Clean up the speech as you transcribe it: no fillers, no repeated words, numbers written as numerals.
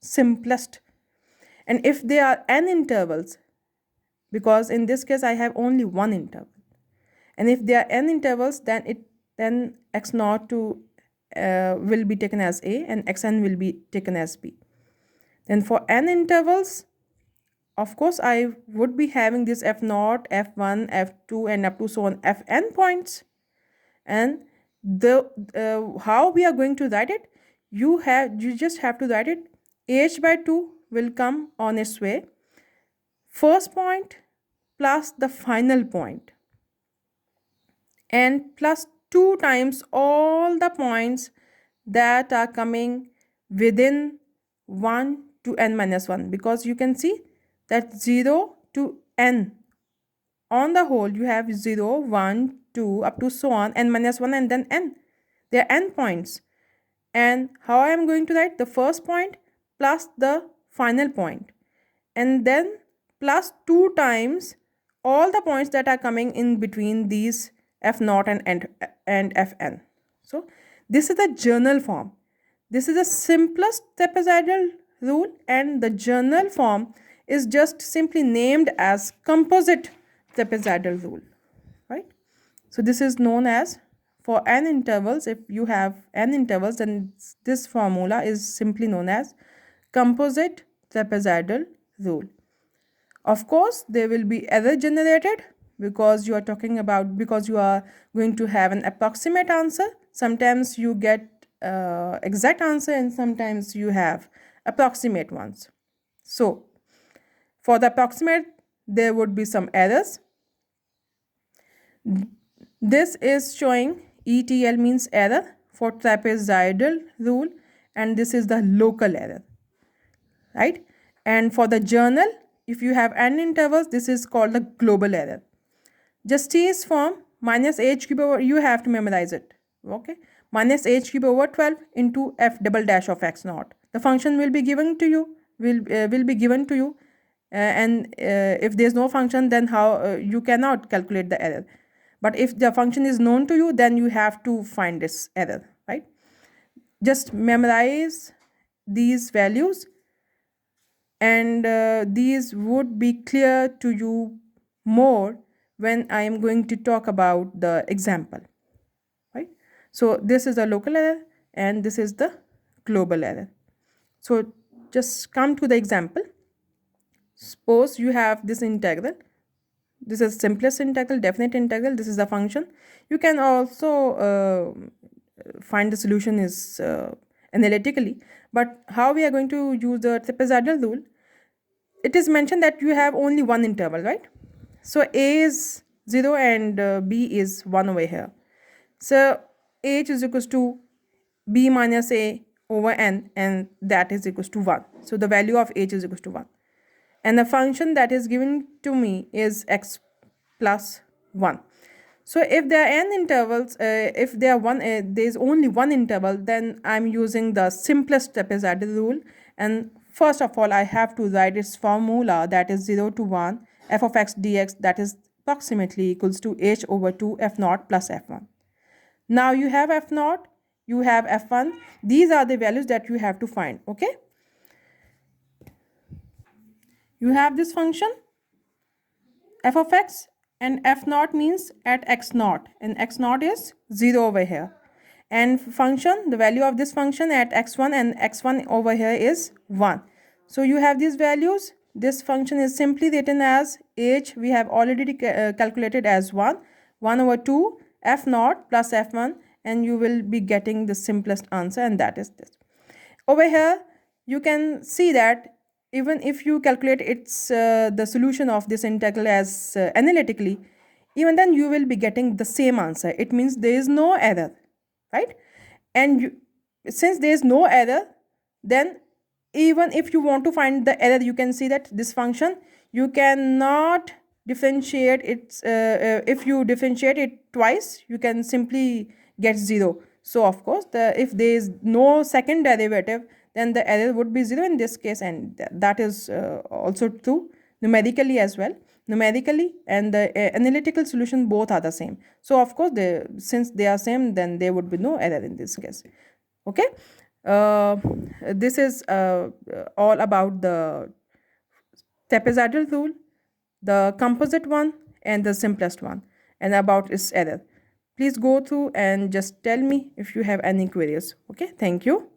simplest. And if there are n intervals, because in this case I have only one interval, and if there are n intervals, then x naught to will be taken as a and xn will be taken as b. Then for n intervals, of course I would be having this f naught, f1, f2 and up to so on fn points. And the how we are going to write it, you just have to write it h by 2 will come on its way, first point plus the final point, and plus 2 times all the points that are coming within 1 to n minus 1, because you can see that 0 to n on the whole you have 0, 1, 2 up to so on n minus 1 and then n. There are n points. And how I am going to write the first point plus the final point, and then plus 2 times all the points that are coming in between these f naught and fn. So this is the journal form. This is the simplest trapezoidal rule, and the journal form is just simply named as composite trapezoidal rule, right? So this is known as, for n intervals, if you have n intervals, then this formula is simply known as composite trapezoidal rule. Of course, there will be error generated because you are going to have an approximate answer. Sometimes you get exact answer and sometimes you have approximate ones. So for the approximate, there would be some errors. This is showing ETL means error for trapezoidal rule, and this is the local error, right? And for the journal, if you have n intervals, this is called the global error. Justice form minus h cube over, you have to memorize it, okay? Minus h cube over 12 into f double dash of x naught. The function will be given to you, and if there's no function, then how you cannot calculate the error. But if the function is known to you, then you have to find this error, right? Just memorize these values, and these would be clear to you more when I am going to talk about the example, right? So this is the local error and this is the global error. So just come to the example. Suppose you have this integral. This is simplest integral, definite integral. This is the function. You can also find the solution is analytically, but how we are going to use the trapezoidal rule, it is mentioned that you have only one interval, right? So a is 0 and b is 1 over here. So h is equals to b minus a over n, and that is equals to 1. So the value of h is equals to 1. And the function that is given to me is x plus 1. So if there are n intervals, if there is only one interval, then I'm using the simplest trapezoidal rule. And first of all, I have to write its formula, that is 0 to 1 f of x dx, that is approximately equals to h over 2 f naught plus f1. Now you have f naught, you have f1. These are the values that you have to find, okay? You have this function f of x, and f naught means at x naught, and x naught is 0 over here. And function, the value of this function at x1 and x1 over here is 1. So you have these values. This function is simply written as h, we have already calculated as 1 over 2 f naught plus f1, and you will be getting the simplest answer, and that is this. Over here, you can see that even if you calculate the solution of this integral as analytically, even then you will be getting the same answer. It means there is no error, right? And since there is no error, then even if you want to find the error, you can see that this function, you cannot differentiate it. If you differentiate it twice, you can simply get 0. So of course, if there is no second derivative, then the error would be 0 in this case, and that is also true numerically as well. Numerically and the analytical solution, both are the same. So of course, since they are same, then there would be no error in this case, okay? This is all about the trapezoidal rule, the composite one, and the simplest one, and about its error. Please go through and just tell me if you have any queries. Okay, thank you.